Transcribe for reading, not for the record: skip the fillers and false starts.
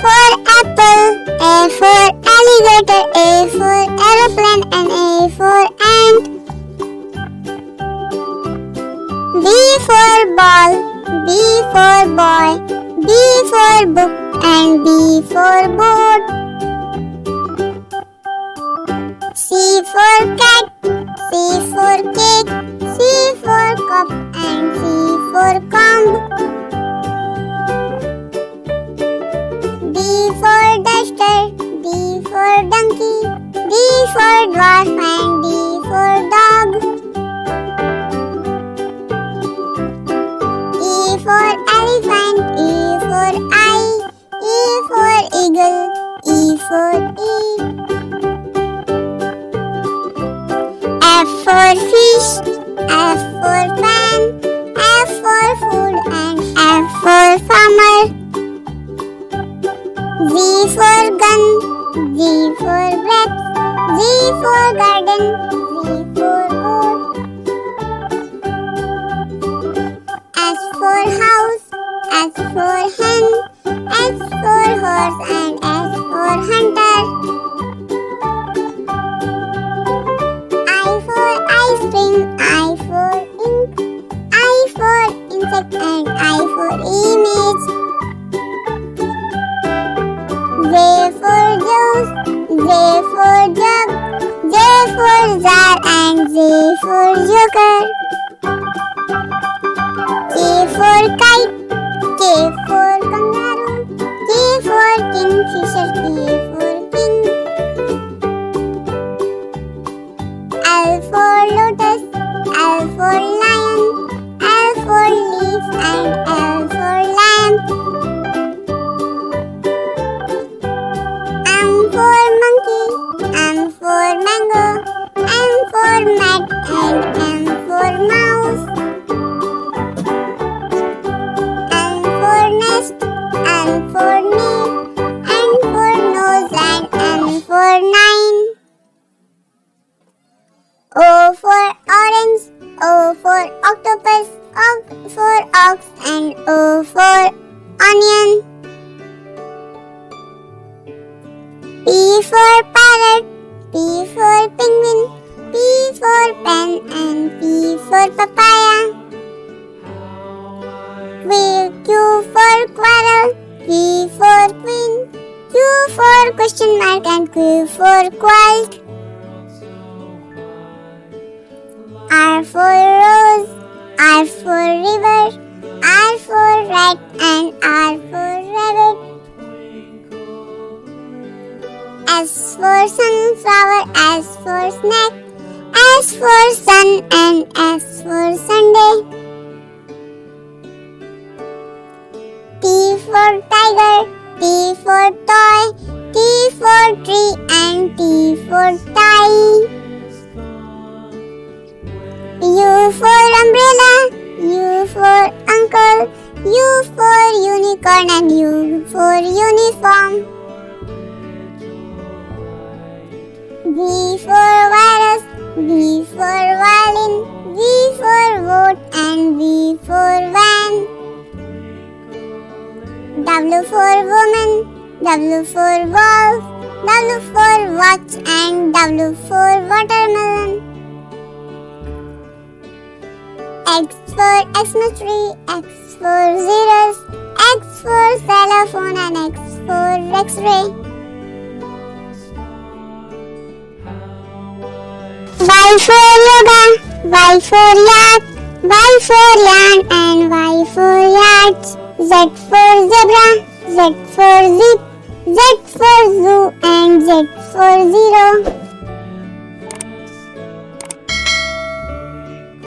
for apple, A for alligator, A for aeroplane, and A for ant. B for ball, B for boy, B for book, and B for board. C for cat, C for cake, C for cup, and C for comb. D for duster, D for donkey, D for dwarf, and D for dog. E for elephant, E for eye, E for eagle, E for eve. F for fish, F for fan, F for food, and F for farmer. G for gun, G for breath, G for garden, G for goat. S for house, S for hen, S for horse, and S for hunter. I for ice cream, I for ink, I for insect, and I for image. J for juice, J for jug, J for jar, and J for joker. K for kite, K for kangaroo, K for kingfisher, K for king. L for lotus, L for lion, L for leaf, and L for lamp. M for monkey, M for mango, M for mat, and M for mouse. N for nest, N for knee, N for nose, and N for nine. O for orange, O for octopus, O for ox, and O for onion. P for parrot, P for penguin, P for pen, and P for papaya. Q for quarrel, Q for queen, Q for question mark, and Q for quilt. R for rose, R for river, R for rat, and R for rabbit. S for sunflower, S for snack, S for sun, and S for Sunday. T for tiger, T for toy, T for tree, and T for tie. U for umbrella, U for uncle, U for unicorn, and U for uniform. V for virus, V for violin, V for vote, and V for van. W for woman, W for wolf, W for watch, and W for watermelon. X for Xmas tree, X for zeros, X for xylophone, and X for X-ray. Y for yoga, Y for yak, Y for yarn, and Y for yards. Z for zebra, Z for zip, Z for zoo, and Z for zero.